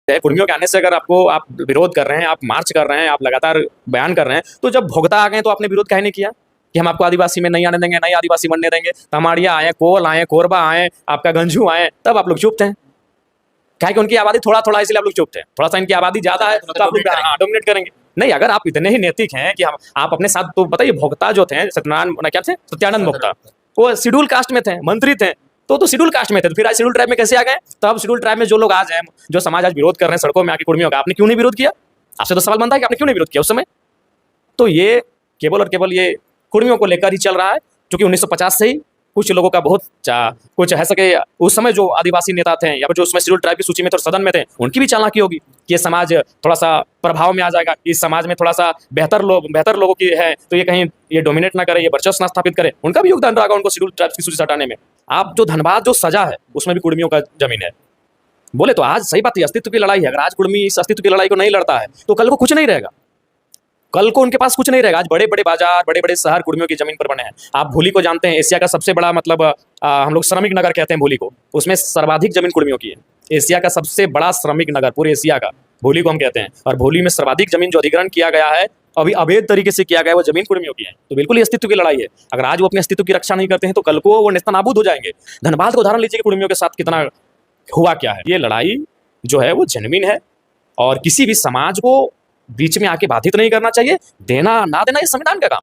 है। कुर्मियों के आने से अगर आपको आप विरोध कर रहे हैं, आप मार्च कर रहे हैं, आप लगातार बयान कर रहे हैं, तो जब भोक्ता आ गए तो आपने विरोध काहे नहीं किया कि हम आपको आदिवासी में नहीं आने देंगे, नहीं आदिवासी बनने देंगे। तमाड़िया आए, कोल आए, कोरबा आए, आपका गंजू आए, तब आप लोग चुप थे। क्या कि उनकी आबादी थोड़ा-थोड़ा इसलिए आप लोग चुप थे। थोड़ा सा इनकी आबादी ज़्यादा है तो आप लोग डोमिनेट करेंगे। नहीं, अगर आप इतने ही नैतिक हैं कि हम आप अपने साथ, तो बताइए भोक्ता जो थे सत्यनारायण क्या थे, सत्यानंद भोक्ता, वो शेड्यूल कास्ट में थे, मंत्री थे, तो शेड्यूल कास्ट में थे, तो फिर आज शेड्यूल ट्राइब में कैसे आ गए? तब शेड्यूल ट्राइब में जो लोग आज हैं, जो समाज आज विरोध कर रहे हैं सड़कों में आके कुर्मियों का, आपने क्यों नहीं विरोध किया? आपसे तो सवाल बनता है कि आपने क्यों नहीं विरोध किया उस समय? तो ये केवल और केवल ये कुर्मियों को लेकर ही चल रहा है, क्योंकि 1950 से ही कुछ लोगों का बहुत कुछ है सके, उस समय जो आदिवासी नेता थे या फिर जो उसमें शेड्यूल ट्राइब की सूची में थे, सदन में थे, उनकी भी चालाकी होगी कि ये समाज थोड़ा सा प्रभाव में आ जाएगा, इस समाज में थोड़ा सा बेहतर लोगों की है, तो ये कहीं ये डोमिनेट ना करे, ये वर्चस्व ना स्थापित करे, उनका भी योगदान रहा उनको शेड्यूल ट्राइब की सूची से हटाने में। आप जो धनबाद जो सजा है उसमें भी कुर्मियों का जमीन है। बोले तो आज सही बात है, अस्तित्व की लड़ाई है। अगर आज कुर्मी इस अस्तित्व की लड़ाई को नहीं लड़ता है तो कल को कुछ नहीं रहेगा, कल को उनके पास कुछ नहीं रहेगा। आज बड़े बड़े बाजार, बड़े बड़े शहर कुर्मियों की जमीन पर बने हैं। आप भूली को जानते हैं, एशिया का सबसे बड़ा मतलब हम लोग श्रमिक नगर कहते हैं भूली को, उसमें सर्वाधिक जमीन कुर्मियों की है। एशिया का सबसे बड़ा श्रमिक नगर पूरे एशिया का भूली को हम कहते हैं, और भूली में सर्वाधिक जमीन जो अधिग्रहण किया गया है, अभी अवैध तरीके से किया गया है, वो जमीन कुर्मियों की है। तो बिल्कुल ये अस्तित्व की लड़ाई है। अगर आज वो अपने अस्तित्व की रक्षा नहीं करते हैं तो कल को वो नेस्तनाबूद हो जाएंगे। धनबाद को उदाहरण लीजिए कि कुर्मियों के साथ कितना हुआ क्या है। ये लड़ाई जो है वो जेन्युइन है, और किसी भी समाज को बीच में आके बाधित नहीं करना चाहिए। देना ना देना ये संविधान का काम